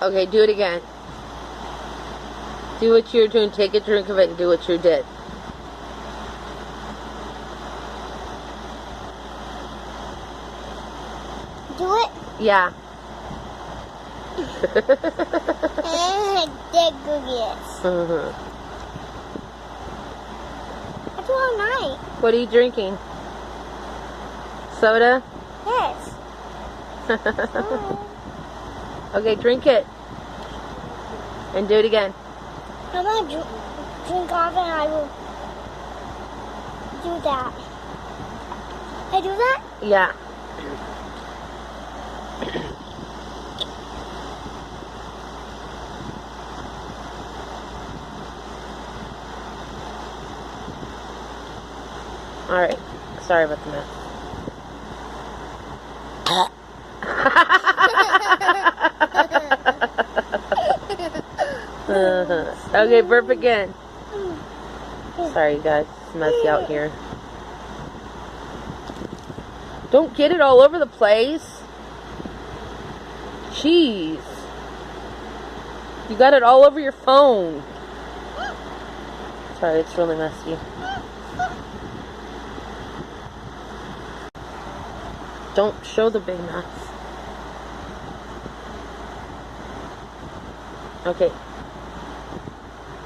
Okay, do it again. Do what you're doing. Take a drink of it and do what you did. Do it? Yeah. Dead cookies. I do all night. What are you drinking? Soda? Yes. Okay, drink it. And do it again. I'm gonna drink off and I will do that. I do that? Yeah. Alright. Sorry about the mess. Okay, burp again. Sorry, guys. It's messy out here. Don't get it all over the place. Jeez. You got it all over your phone. Sorry, it's really messy. Don't show the big mess. Okay.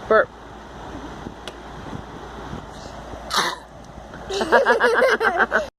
Burp.